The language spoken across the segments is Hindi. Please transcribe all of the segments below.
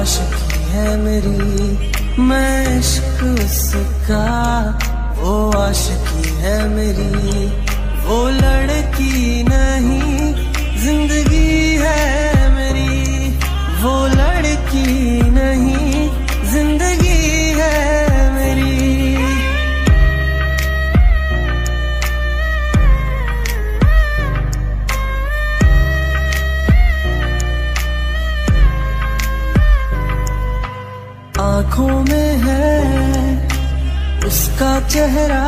आशिकी है मेरी, मैं इश्क उसका, वो आशिकी है मेरी। वो लड़की नहीं जिंदगी है मेरी, वो लड़की नहीं जिंदगी है मेरी। आँखों में है उसका चेहरा,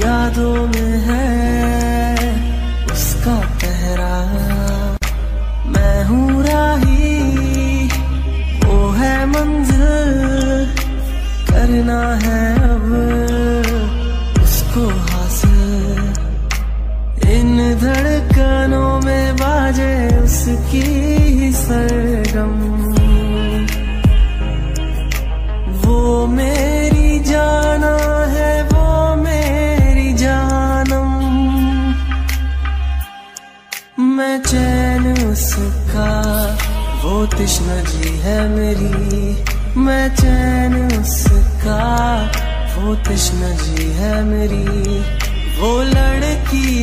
यादों में है उसका पहरा। मैं हूँ राही, वो है मंजिल, करना है अब उसको हासिल। इन धड़कनों में बाजे उसकी ही सरगम, वो मेरी जाना है, वो मेरी जानम। मैं चैन उसका, वो तृष्णा जी है मेरी। मैं चैन उसका, वो तृष्णा जी है मेरी। वो लड़की